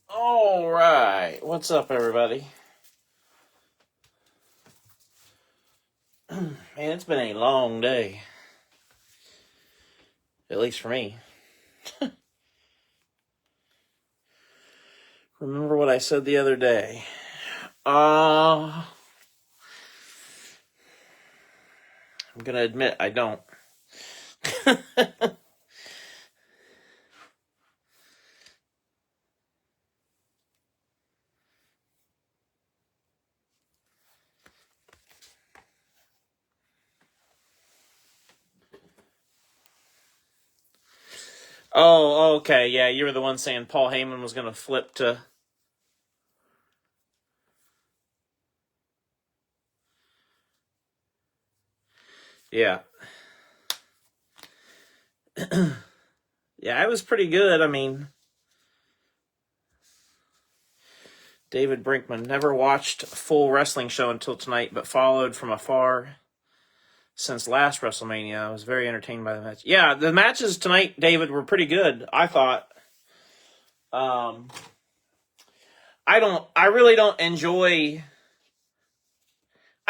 All right, what's up, everybody? Man, it's been a long day. At least for me. Remember what I said the other day? I'm gonna admit I don't. Oh, okay, yeah, you were the one saying Paul Heyman was gonna flip to... Yeah. Yeah, it was pretty good. I mean, David Brinkman never watched a full wrestling show until tonight, but followed from afar since last WrestleMania. I was very entertained by the match. Yeah, the matches tonight, David, were pretty good, I thought. I really don't enjoy...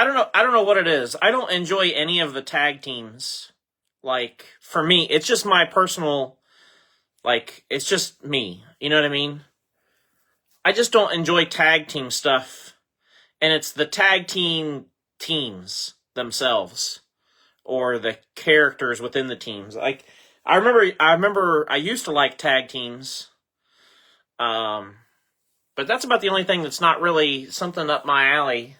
I don't know what it is. I don't enjoy any of the tag teams. Like, for me, it's just my personal... Like, it's just me. You know what I mean? I just don't enjoy tag team stuff. And it's the tag team teams themselves. Or the characters within the teams. Like, I remember I used to like tag teams. But that's about the only thing that's not really something up my alley.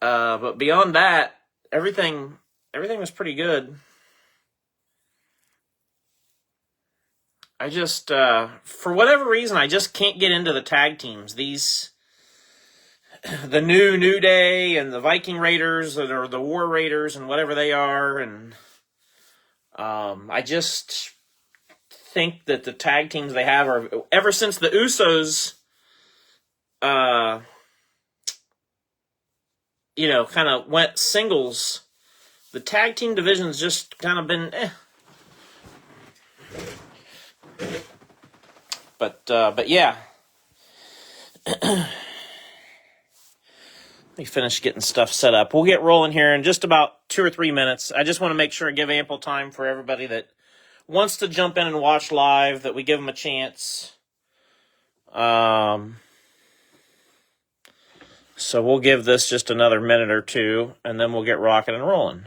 But beyond that, everything was pretty good. I just, for whatever reason, I just can't get into the tag teams. The New Day and the Viking Raiders, or the War Raiders, and whatever they are, and I just think that the tag teams they have are, ever since the Usos, kind of went singles, the tag team division's just kind of been, But yeah. Let me finish getting stuff set up. We'll get rolling here in just about 2 or 3 minutes. I just want to make sure I give ample time for everybody that wants to jump in and watch live, that we give them a chance. So we'll give this just another minute or two, and then we'll get rocking and rolling.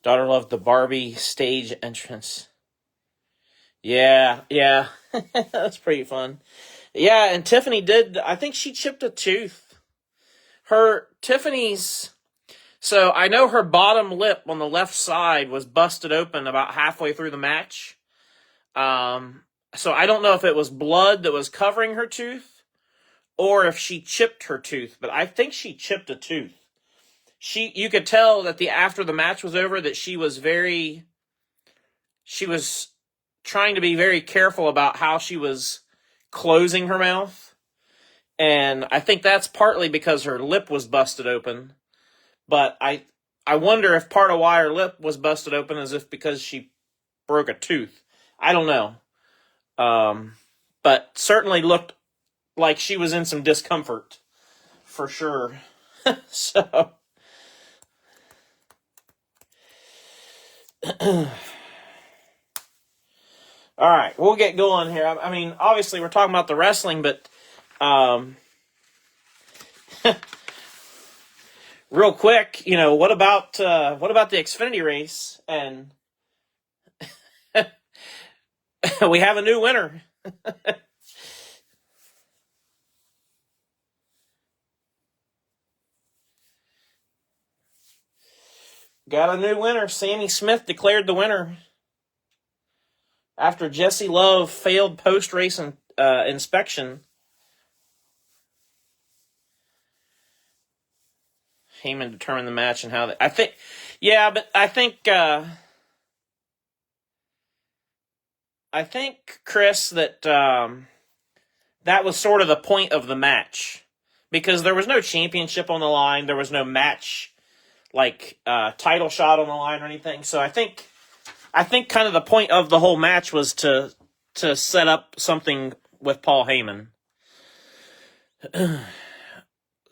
Daughter loved the Barbie stage entrance. Yeah. That's pretty fun. Yeah, and Tiffany did, I think she chipped a tooth. Tiffany's, so I know her bottom lip on the left side was busted open about halfway through the match. So I don't know if it was blood that was covering her tooth, or if she chipped her tooth, but I think she chipped a tooth. You could tell that after the match was over that she was trying to be very careful about how she was closing her mouth. And I think that's partly because her lip was busted open. But I wonder if part of why her lip was busted open is because she broke a tooth. I don't know. But certainly looked like she was in some discomfort. For sure. So... All right, we'll get going here. I mean, obviously we're talking about the wrestling, but Real quick, what about the Xfinity race? And we have a new winner. Got a new winner. Sammy Smith declared the winner after Jesse Love failed post-race inspection. Heyman determined the match and how I think Chris that that was sort of the point of the match, because there was no championship on the line, there was no match title shot on the line or anything. So I think kind of the point of the whole match was to set up something with Paul Heyman.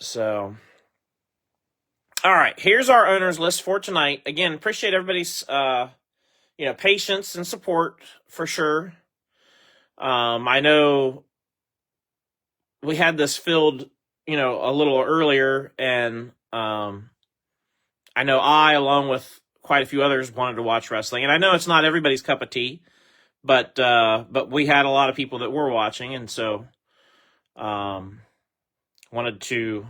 So, all right, here's our owners list for tonight. Again, appreciate everybody's patience and support for sure. I know we had this filled, a little earlier, and I know along with quite a few others, wanted to watch wrestling. And I know it's not everybody's cup of tea, but we had a lot of people that were watching, and so wanted to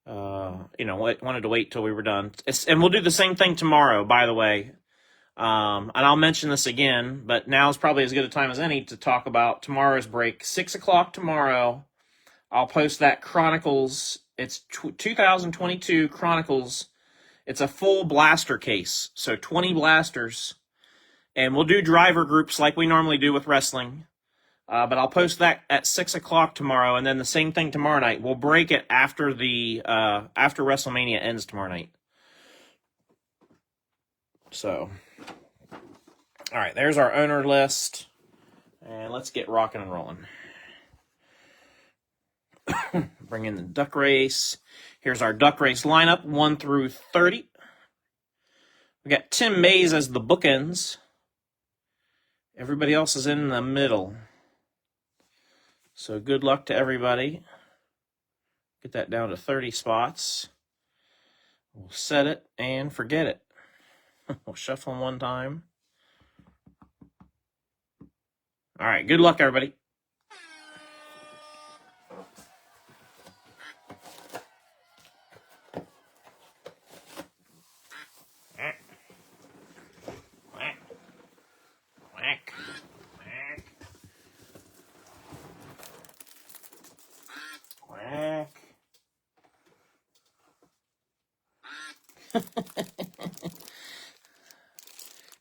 wait till we were done. And we'll do the same thing tomorrow, by the way. And I'll mention this again, but now is probably as good a time as any to talk about tomorrow's break. 6 o'clock tomorrow, I'll post that Chronicles. It's 2022 Chronicles. It's a full blaster case, so 20 blasters. And we'll do driver groups like we normally do with wrestling. But I'll post that at 6 o'clock tomorrow, and then the same thing tomorrow night. We'll break it after after WrestleMania ends tomorrow night. So, all right, there's our owner list, and let's get rocking and rolling. Bring in the duck race. Here's our duck race lineup, 1 through 30. We got Tim Mays as the bookends. Everybody else is in the middle. So good luck to everybody. Get that down to 30 spots. We'll set it and forget it. We'll shuffle them one time. All right, good luck, everybody.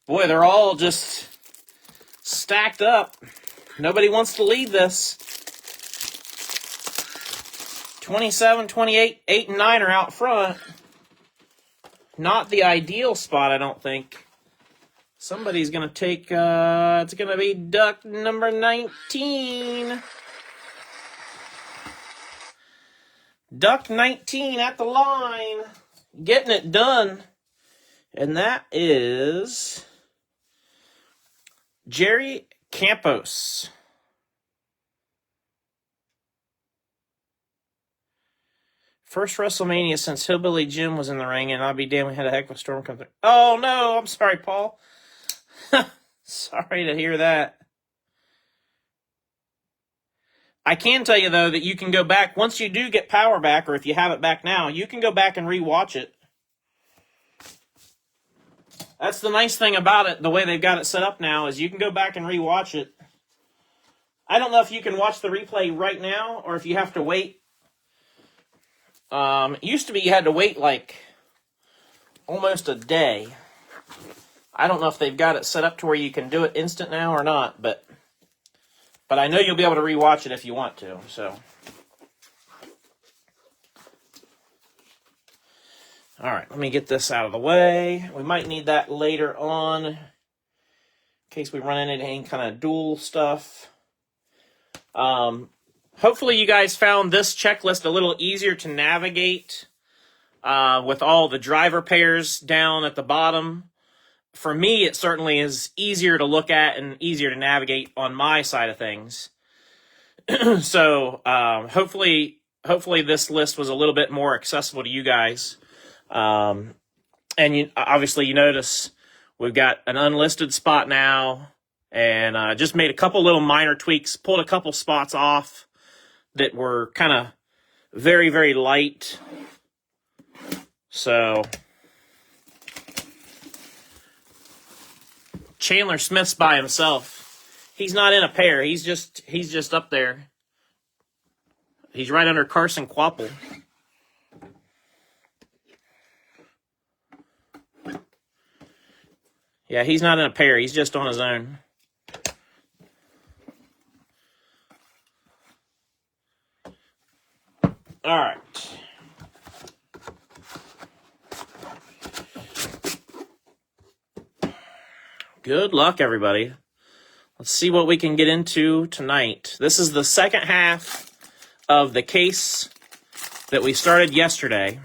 Boy, they're all just stacked up. Nobody wants to lead this. 27, 28, 8, and 9 are out front. Not the ideal spot, I don't think. Somebody's going to take, it's going to be duck number 19. Duck 19 at the line. Getting it done. And that is Jerry Campos. First WrestleMania since Hillbilly Jim was in the ring, and I'll be damned we had a heck of a storm come through. Oh, no, I'm sorry, Paul. Sorry to hear that. I can tell you, though, that you can go back, once you do get power back, or if you have it back now, you can go back and rewatch it. That's the nice thing about it, the way they've got it set up now, is you can go back and rewatch it. I don't know if you can watch the replay right now, or if you have to wait. It used to be you had to wait like almost a day. I don't know if they've got it set up to where you can do it instant now or not, but I know you'll be able to rewatch it if you want to, so. All right, let me get this out of the way. We might need that later on in case we run into any kind of dual stuff. Hopefully you guys found this checklist a little easier to navigate with all the driver pairs down at the bottom. For me, it certainly is easier to look at and easier to navigate on my side of things. So hopefully hopefully this list was a little bit more accessible to you guys. And obviously you notice we've got an unlisted spot now, and just made a couple little minor tweaks, pulled a couple spots off that were kind of very, very light. So Chandler Smith's by himself. He's not in a pair. He's just up there. He's right under Carson Quapple. Yeah, he's not in a pair. He's just on his own. All right. Good luck, everybody. Let's see what we can get into tonight. This is the second half of the case that we started yesterday.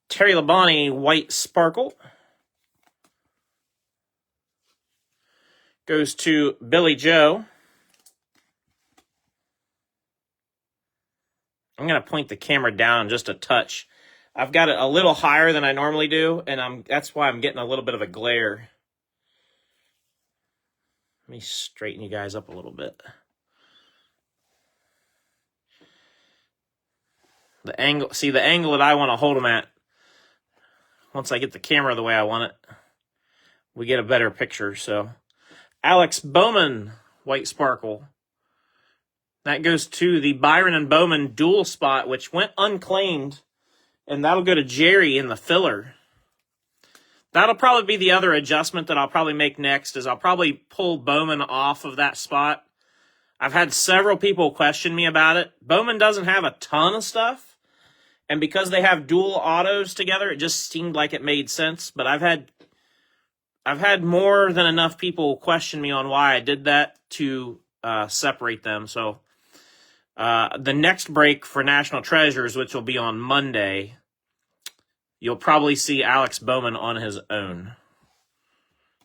Terry Labonte, White Sparkle. Goes to Billy Joe. I'm going to point the camera down just a touch. I've got it a little higher than I normally do, and that's why I'm getting a little bit of a glare. Let me straighten you guys up a little bit. The angle that I want to hold them at, once I get the camera the way I want it, we get a better picture. So, Alex Bowman, White Sparkle. That goes to the Byron and Bowman dual spot, which went unclaimed, and that'll go to Jerry in the filler. That'll probably be the other adjustment that I'll probably make next, is I'll probably pull Bowman off of that spot. I've had several people question me about it. Bowman doesn't have a ton of stuff, and because they have dual autos together, it just seemed like it made sense. But I've had more than enough people question me on why I did that to separate them. So the next break for National Treasures, which will be on Monday, you'll probably see Alex Bowman on his own.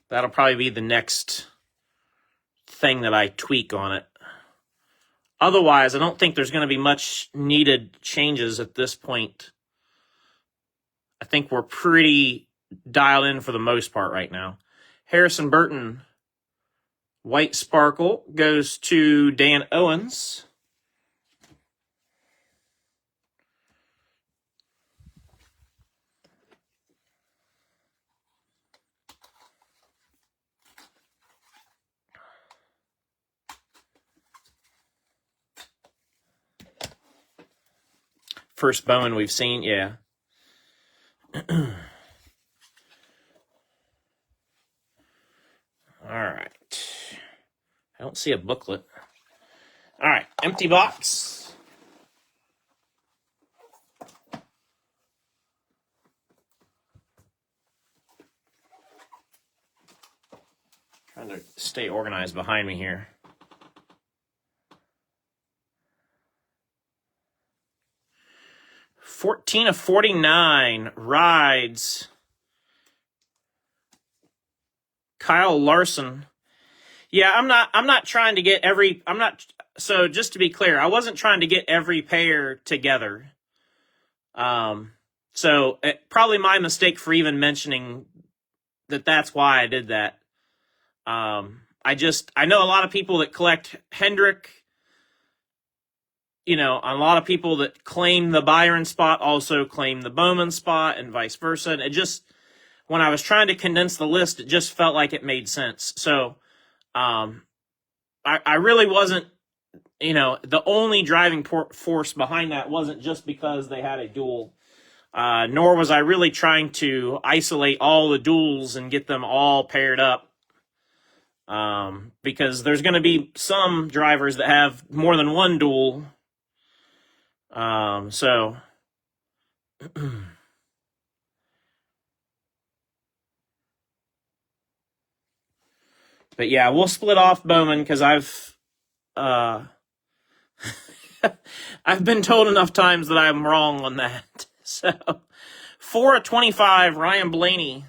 That'll probably be the next thing that I tweak on it. Otherwise, I don't think there's going to be much needed changes at this point. I think we're pretty dialed in for the most part right now. Harrison Burton, White Sparkle, goes to Dan Owens. First Bowman we've seen, yeah. All right. I don't see a booklet. All right, empty box. Trying to stay organized behind me here. 14 of 49 rides. Kyle Larson. Yeah, I'm not trying to get every, so just to be clear, I wasn't trying to get every pair together. So probably my mistake for even mentioning that's why I did that. I know a lot of people that collect Hendrick. You know, a lot of people that claim the Byron spot also claim the Bowman spot, and vice versa. And it just, when I was trying to condense the list, it just felt like it made sense. So, I really wasn't, the only driving force behind that wasn't just because they had a duel, nor was I really trying to isolate all the duels and get them all paired up. Because there's going to be some drivers that have more than one duel. So but yeah, we'll split off Bowman because I've been told enough times that I'm wrong on that. So 4 of 25, Ryan Blaney.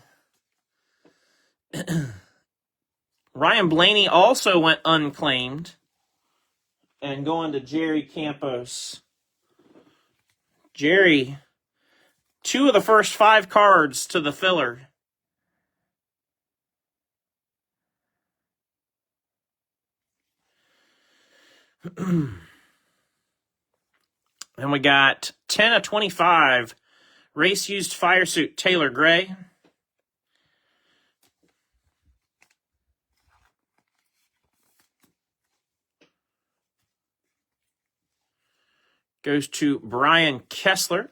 Ryan Blaney also went unclaimed. And going to Jerry Campos. Jerry, 2 of the first 5 cards to the filler. And we got 10 of 25. Race used fire suit Taylor Gray. Goes to Brian Kessler.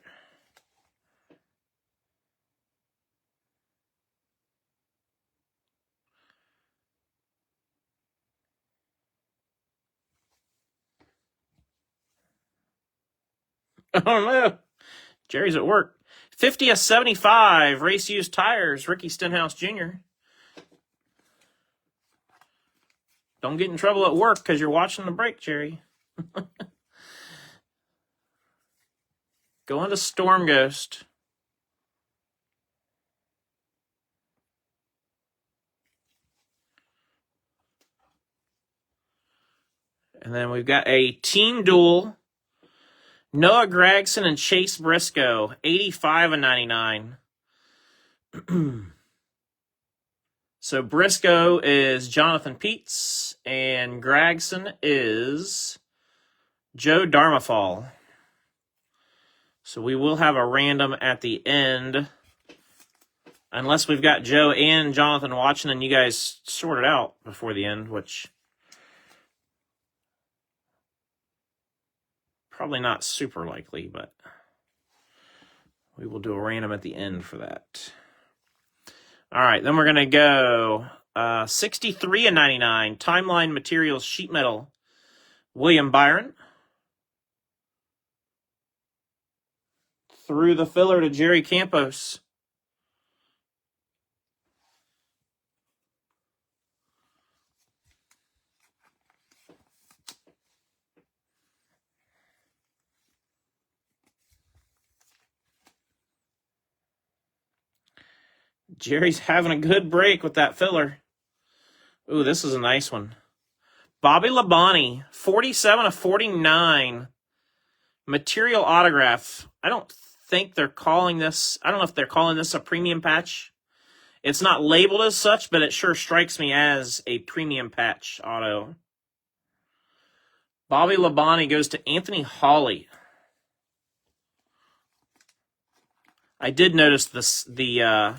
Oh no, Jerry's at work. 50 of 75, race used tires, Ricky Stenhouse Jr. Don't get in trouble at work because you're watching the break, Jerry. Going to Storm Ghost. And then we've got a team duel. Noah Gregson and Chase Briscoe, 85 of 99. So Briscoe is Jonathan Peets, and Gregson is Joe Darmafall. So we will have a random at the end. Unless we've got Joe and Jonathan watching and you guys sort it out before the end, which probably not super likely, but we will do a random at the end for that. All right, then we're going to go 63 of 99, Timeline Materials Sheet Metal, William Byron. Through the filler to Jerry Campos. Jerry's having a good break with that filler. Ooh, this is a nice one. Bobby Labonte, 47 of 49. Material autograph. I don't think they're calling this, I don't know if they're calling this a premium patch. It's not labeled as such, but it sure strikes me as a premium patch auto. Bobby Labonte goes to Anthony Hawley. I did notice this, the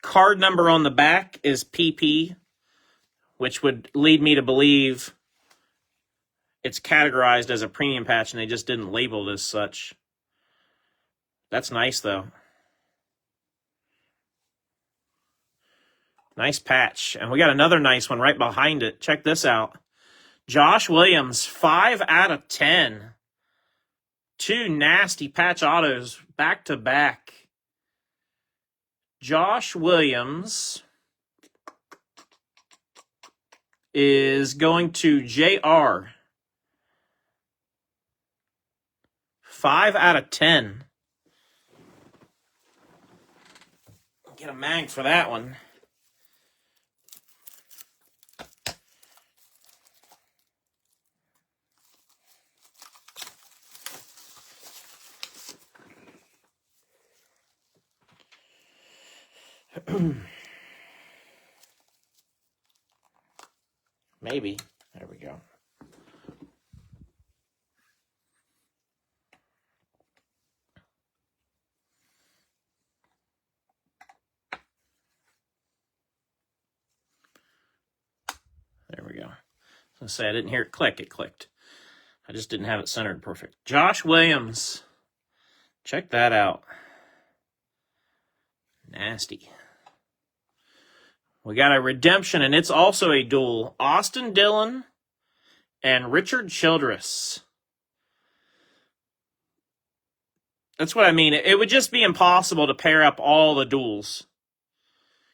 card number on the back is PP, which would lead me to believe it's categorized as a premium patch and they just didn't label it as such. That's nice, though. Nice patch. And we got another nice one right behind it. Check this out. Josh Williams, 5 out of 10. 2 nasty patch autos back to back. Josh Williams is going to JR. 5 out of 10. Get a mag for that one. Maybe. There we go. There we go. I was going to say I didn't hear it click. It clicked. I just didn't have it centered perfect. Josh Williams. Check that out. Nasty. We got a redemption, and it's also a duel. Austin Dillon and Richard Childress. That's what I mean. It would just be impossible to pair up all the duels.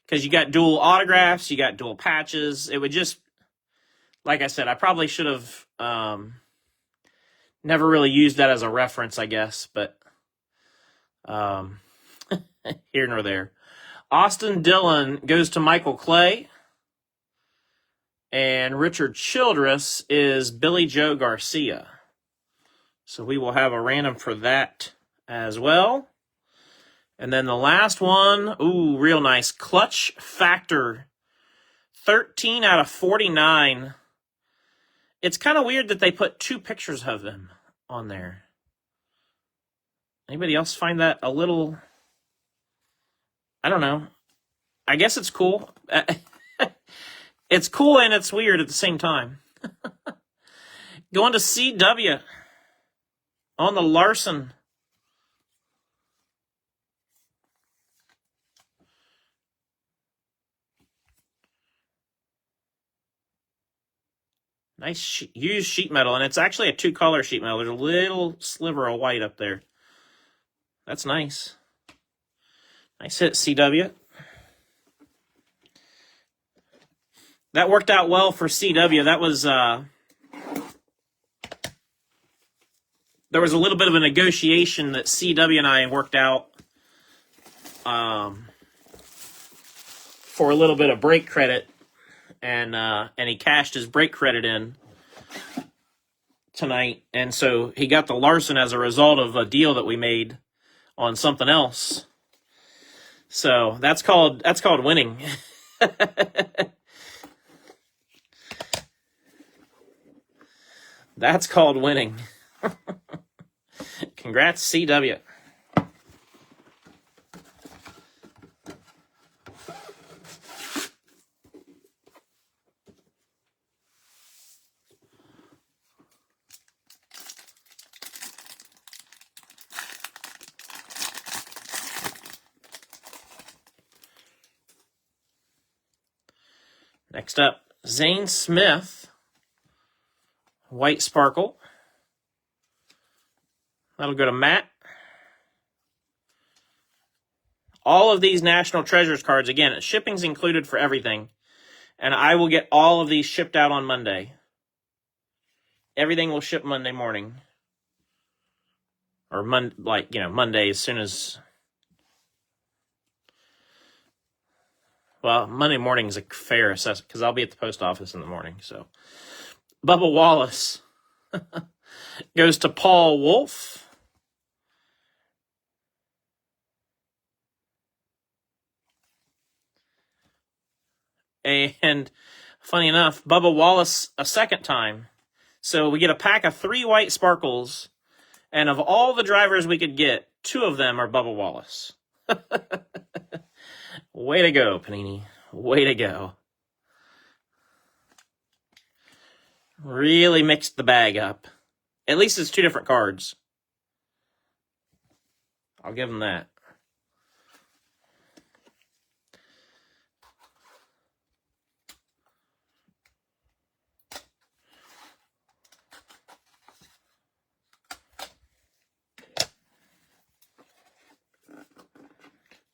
Because you got dual autographs, you got dual patches. It would just, like I said, I probably should have never really used that as a reference, I guess. But here nor there. Austin Dillon goes to Michael Clay. And Richard Childress is Billy Joe Garcia. So we will have a random for that as well. And then the last one, ooh, real nice. Clutch Factor, 13 out of 49. It's kind of weird that they put 2 pictures of them on there. Anybody else find that a little... I don't know. I guess it's cool. It's cool and it's weird at the same time. Going to CW on the Larson. Nice used sheet metal, and it's actually a 2-color sheet metal. There's a little sliver of white up there. That's nice. Nice hit, CW. That worked out well for CW. That was, there was a little bit of a negotiation that CW and I worked out for a little bit of break credit, and he cashed his break credit in tonight, and so he got the Larson as a result of a deal that we made on something else. So that's called winning. That's called winning. Congrats, CW. Next up, Zane Smith, White Sparkle. That'll go to Matt. All of these National Treasures cards, again, shipping's included for everything. And I will get all of these shipped out on Monday. Everything will ship Monday morning. Or Monday as soon as... Well, Monday morning is a fair assessment because I'll be at the post office in the morning. So, Bubba Wallace goes to Paul Wolf. And funny enough, Bubba Wallace a second time. So we get a pack of 3 White Sparkles, and of all the drivers we could get, 2 of them are Bubba Wallace. Way to go, Panini. Way to go. Really mixed the bag up. At least it's 2 different cards. I'll give them that.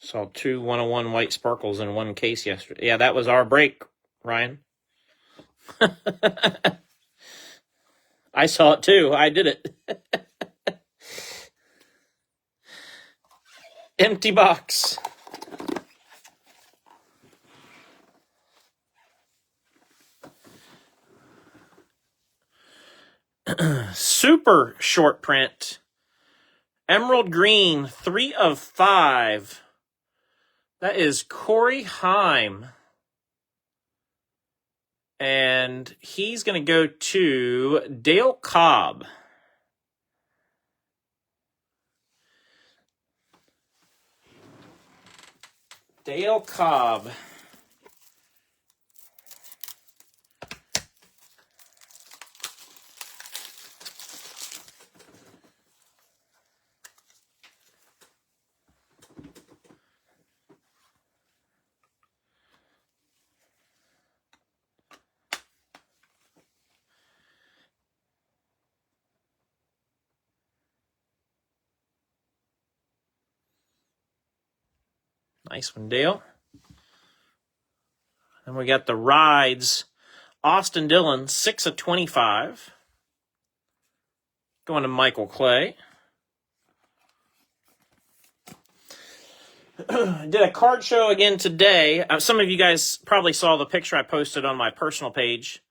Saw 2 101 White Sparkles in 1 case yesterday. Yeah, that was our break, Ryan. I saw it too. I did it. Empty box. Super short print. Emerald Green, 3 of 5. That is Corey Heim. And he's going to go to Dale Cobb. Dale Cobb. Nice one, Dale. And we got the rides. Austin Dillon, 6 of 25. Going to Michael Clay. Did a card show again today. Some of you guys probably saw the picture I posted on my personal page.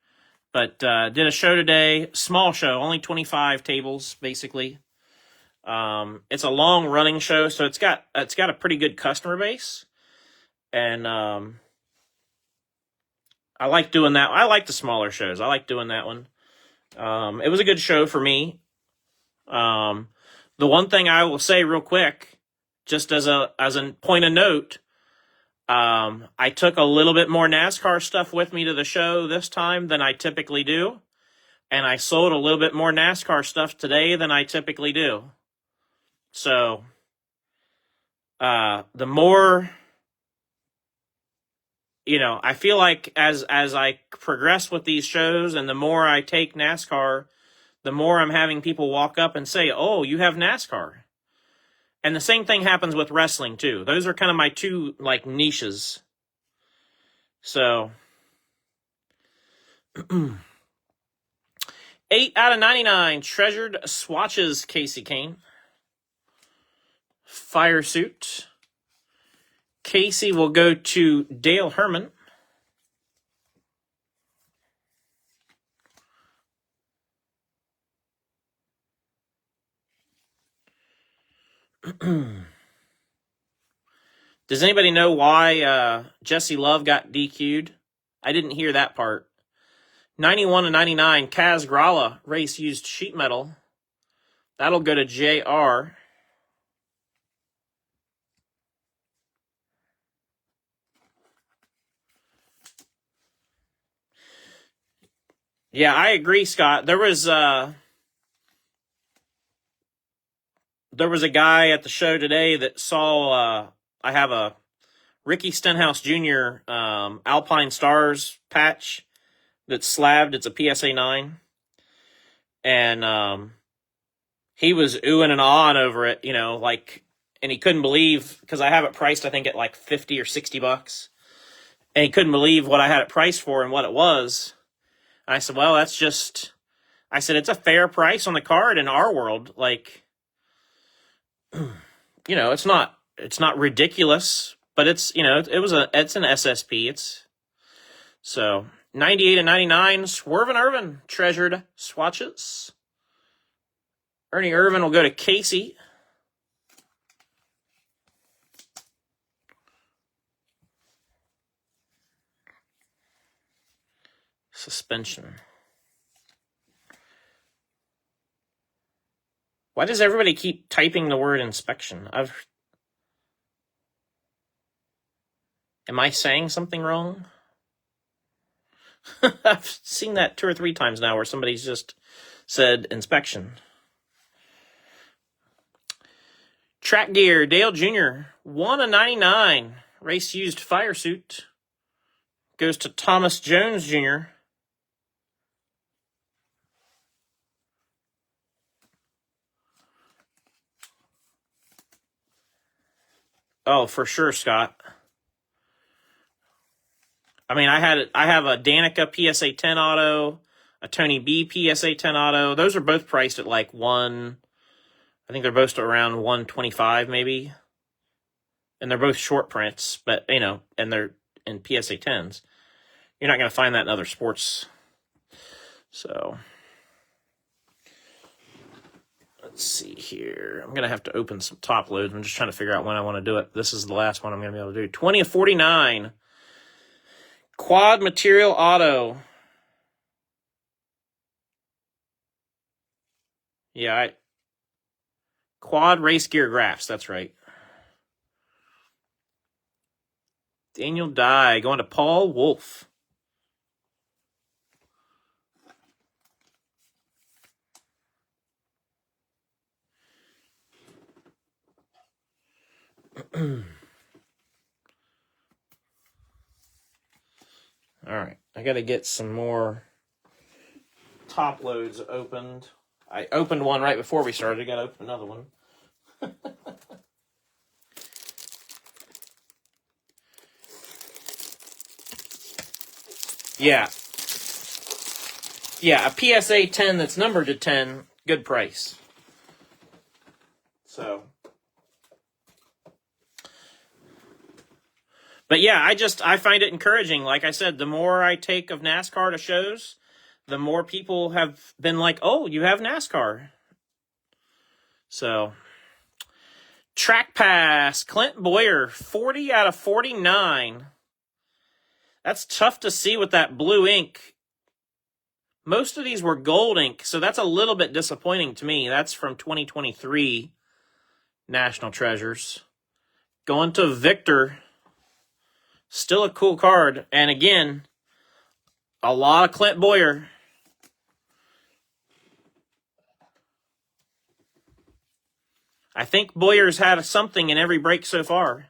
But did a show today. Small show, only 25 tables, basically. It's a long running show, so it's got a pretty good customer base. And I like doing that. I like the smaller shows. I like doing that one. It was a good show for me. The one thing I will say real quick, just as a point of note, I took a little bit more NASCAR stuff with me to the show this time than I typically do. And I sold a little bit more NASCAR stuff today than I typically do. So, the more, I feel like as I progress with these shows and the more I take NASCAR, the more I'm having people walk up and say, "Oh, you have NASCAR." And the same thing happens with wrestling too. Those are kind of my two niches. So 8 out of 99 treasured swatches, Casey Kane. Fire suit. Casey will go to Dale Herman. Does anybody know why Jesse Love got DQ'd? I didn't hear that part. 91 to 99, Kaz Gralla, race used sheet metal. That'll go to JR. Yeah, I agree, Scott. There was a guy at the show today that saw I have a Ricky Stenhouse Jr. Alpine Stars patch that's slabbed. It's a PSA 9. And he was oohing and ahhing over it, and he couldn't believe, because I have it priced, I think, at like $50 or $60. And he couldn't believe what I had it priced for and what it was. And I said, well, it's a fair price on the card in our world. It's not ridiculous, but it's an SSP. So 98 and 99, Swervin' Irvin, treasured swatches. Ernie Irvin will go to Casey. Suspension. Why does everybody keep typing the word inspection? Am I saying something wrong? I've seen that 2 or 3 times now where somebody's just said inspection. Track gear, Dale Jr., 1 of 99. Race used fire suit. Goes to Thomas Jones Jr. Oh, for sure, Scott. I mean, I have a Danica PSA 10 auto, a Tony B PSA 10 auto. Those are both priced at like I think they're both around 125 maybe. And they're both short prints, but and they're in PSA 10s. You're not going to find that in other sports. So let's see here. I'm going to have to open some top loads. I'm just trying to figure out when I want to do it. This is the last one I'm going to be able to do. 20 of 49. Quad material auto. Yeah, Quad race gear graphs. That's right. Daniel Dye going to Paul Wolf. All right, I got to get some more top loads opened. I opened one right before we started. I got to open another one. Yeah, a PSA 10 that's numbered to 10, good price. So, But yeah, I find it encouraging. Like I said, the more I take of NASCAR to shows, the more people have been like, oh, you have NASCAR. So, Track Pass, Clint Boyer, 40 out of 49. That's tough to see with that blue ink. Most of these were gold ink, so that's a little bit disappointing to me. That's from 2023 National Treasures. Going to Victor. Still a cool card. And again, a lot of Clint Boyer. I think Boyer's had something in every break so far.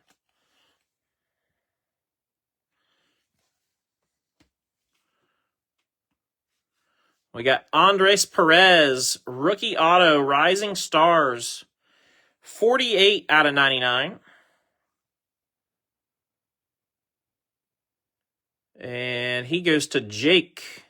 We got Andres Perez, rookie auto, Rising Stars, 48 out of 99. And he goes to Jake.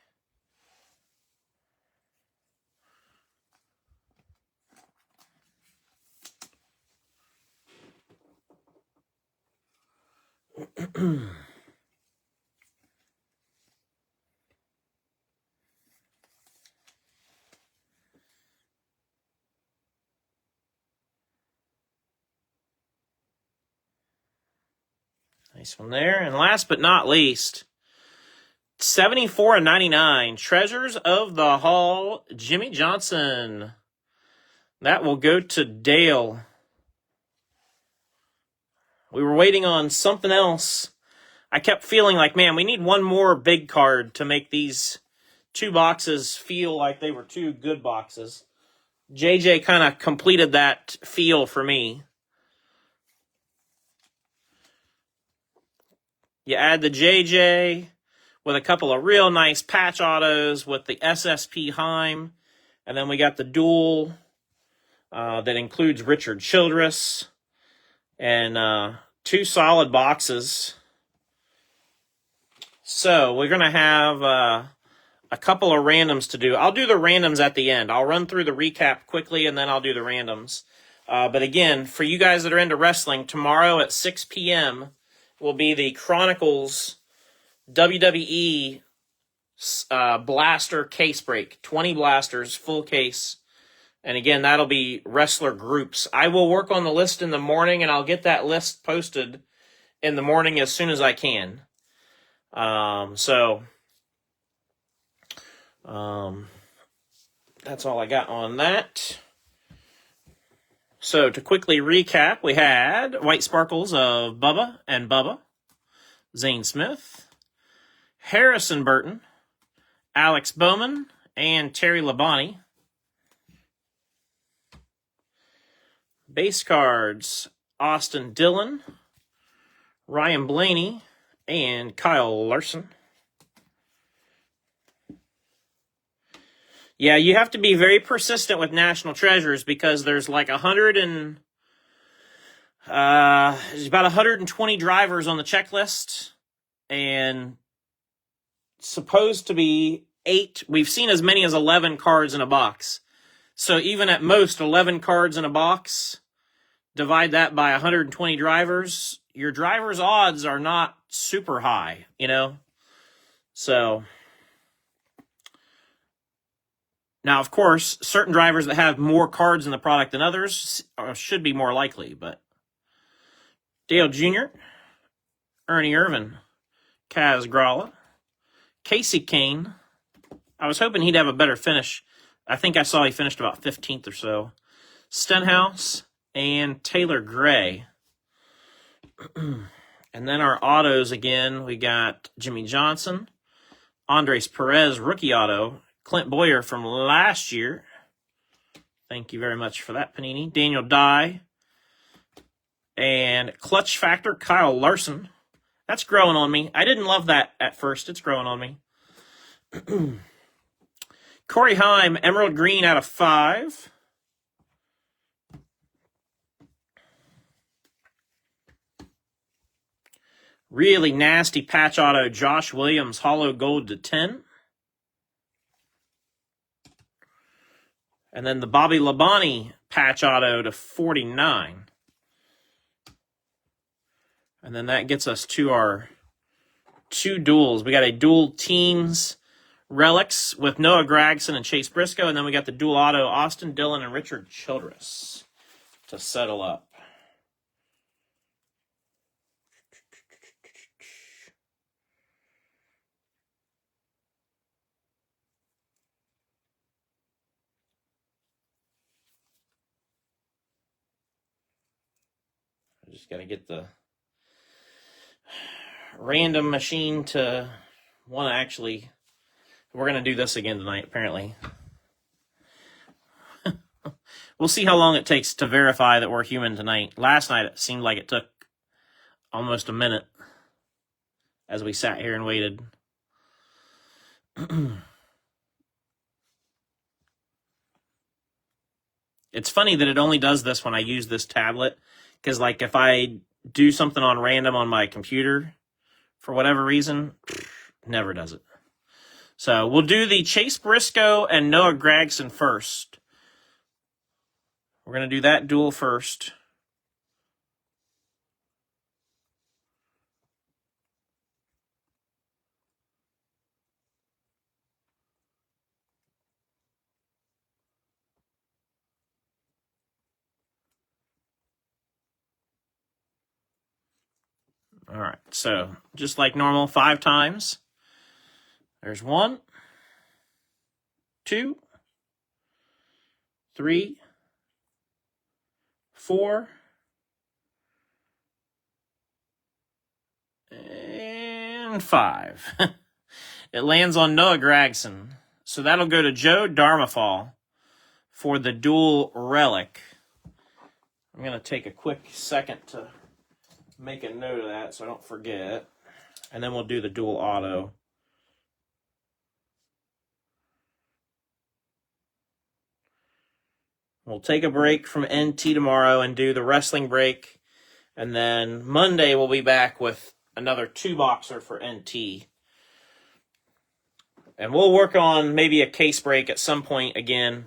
Nice one there. And last but not least, 74 and 99, Treasures of the Hall, Jimmy Johnson. That will go to Dale. We were waiting on something else. I kept feeling like, man, we need one more big card to make these two boxes feel like they were two good boxes. JJ kind of completed that feel for me. You add the JJ with a couple of real nice patch autos with the SSP Heim. And then we got the dual that includes Richard Childress. And two solid boxes. So we're going to have a couple of randoms to do. I'll do the randoms at the end. I'll run through the recap quickly, and then I'll do the randoms. But again, for you guys that are into wrestling, tomorrow at 6 p.m. will be the Chronicles WWE blaster case break. 20 blasters, full case. And again, that'll be wrestler groups. I will work on the list in the morning, and I'll get that list posted in the morning as soon as I can. That's all I got on that. So to quickly recap, we had White Sparkles of Bubba and Bubba, Zane Smith, Harrison Burton, Alex Bowman, and Terry Labonte. Base cards, Austin Dillon, Ryan Blaney, and Kyle Larson. Yeah, you have to be very persistent with National Treasures because there's like there's about 120 drivers on the checklist, and supposed to be 8. We've seen as many as 11 cards in a box. So even at most 11 cards in a box, divide that by 120 drivers, your driver's odds are not super high, you know? So now, of course, certain drivers that have more cards in the product than others should be more likely, but Dale Jr., Ernie Irvin, Kaz Gralla, Casey Kane. I was hoping he'd have a better finish. I think I saw he finished about 15th or so. Stenhouse and Taylor Gray. And then our autos again, we got Jimmy Johnson, Andres Perez, rookie auto, Clint Boyer from last year. Thank you very much for that, Panini. Daniel Dye. And Clutch Factor, Kyle Larson. That's growing on me. I didn't love that at first. It's growing on me. Corey Heim, Emerald Green out of 5. Really nasty patch auto, Josh Williams, hollow gold to 10. And then the Bobby Labonte patch auto to 49. And then that gets us to our 2 duels. We got a dual teams relics with Noah Gragson and Chase Briscoe, and then we got the dual auto Austin Dillon and Richard Childress to settle up. I just got to get the random machine to want to actually... We're going to do this again tonight, apparently. We'll see how long it takes to verify that we're human tonight. Last night, it seemed like it took almost a minute as we sat here and waited. It's funny that it only does this when I use this tablet, because like if I do something on random on my computer, for whatever reason, never does it. So we'll do the Chase Briscoe and Noah Gragson first. We're going to do that duel first. All right, so just like normal, 5 times. There's 1, 2, 3, 4, and 5. It lands on Noah Gragson. So that'll go to Joe Darmafal for the dual relic. I'm going to take a quick second to make a note of that so I don't forget. And then we'll do the dual auto. We'll take a break from NT tomorrow and do the wrestling break. And then Monday we'll be back with another 2-boxer for NT. And we'll work on maybe a case break at some point again.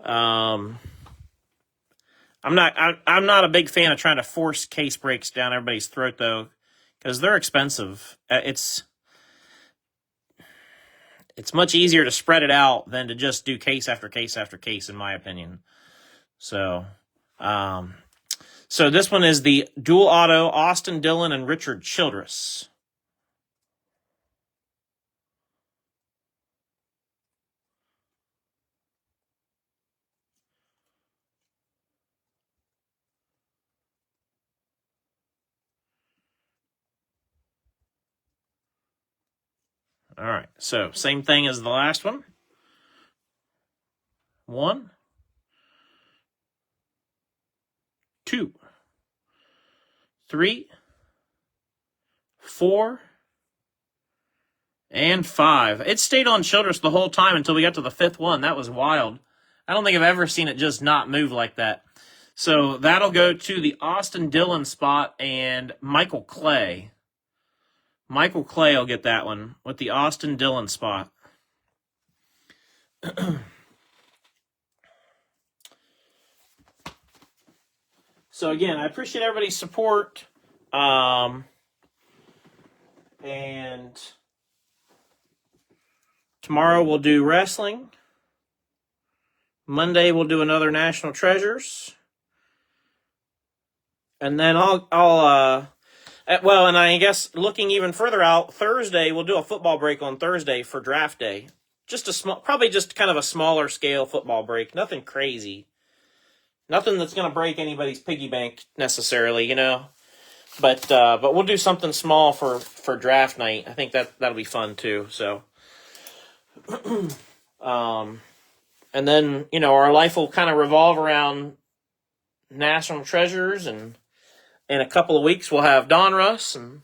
I'm not a big fan of trying to force case breaks down everybody's throat, though, because they're expensive. It's much easier to spread it out than to just do case after case after case, in my opinion. So this one is the dual auto Austin Dillon and Richard Childress. All right, so same thing as the last one. 1, 2, 3, 4, and 5. It stayed on Childress the whole time until we got to the 5th one. That was wild. I don't think I've ever seen it just not move like that. So that'll go to the Austin Dillon spot and Michael Clay. Michael Clay will get that one with the Austin Dillon spot. So again, I appreciate everybody's support. And tomorrow we'll do wrestling. Monday we'll do another National Treasures. And then and I guess looking even further out, Thursday, we'll do a football break on Thursday for draft day. Probably just kind of a smaller scale football break. Nothing crazy. Nothing that's going to break anybody's piggy bank necessarily, you know. But we'll do something small for draft night. I think that'll be fun too. So, and then, you know, our life will kind of revolve around National Treasures, and in a couple of weeks we'll have Don Russ, and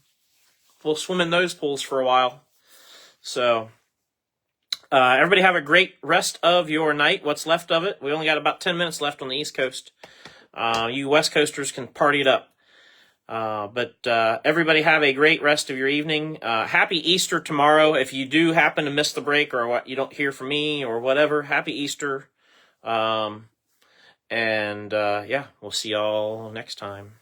we'll swim in those pools for a while. So, everybody have a great rest of your night, what's left of it. We only got about 10 minutes left on the East Coast. You West Coasters can party it up. But everybody have a great rest of your evening. Happy Easter tomorrow. If you do happen to miss the break or what, you don't hear from me or whatever, happy Easter. Yeah, we'll see y'all next time.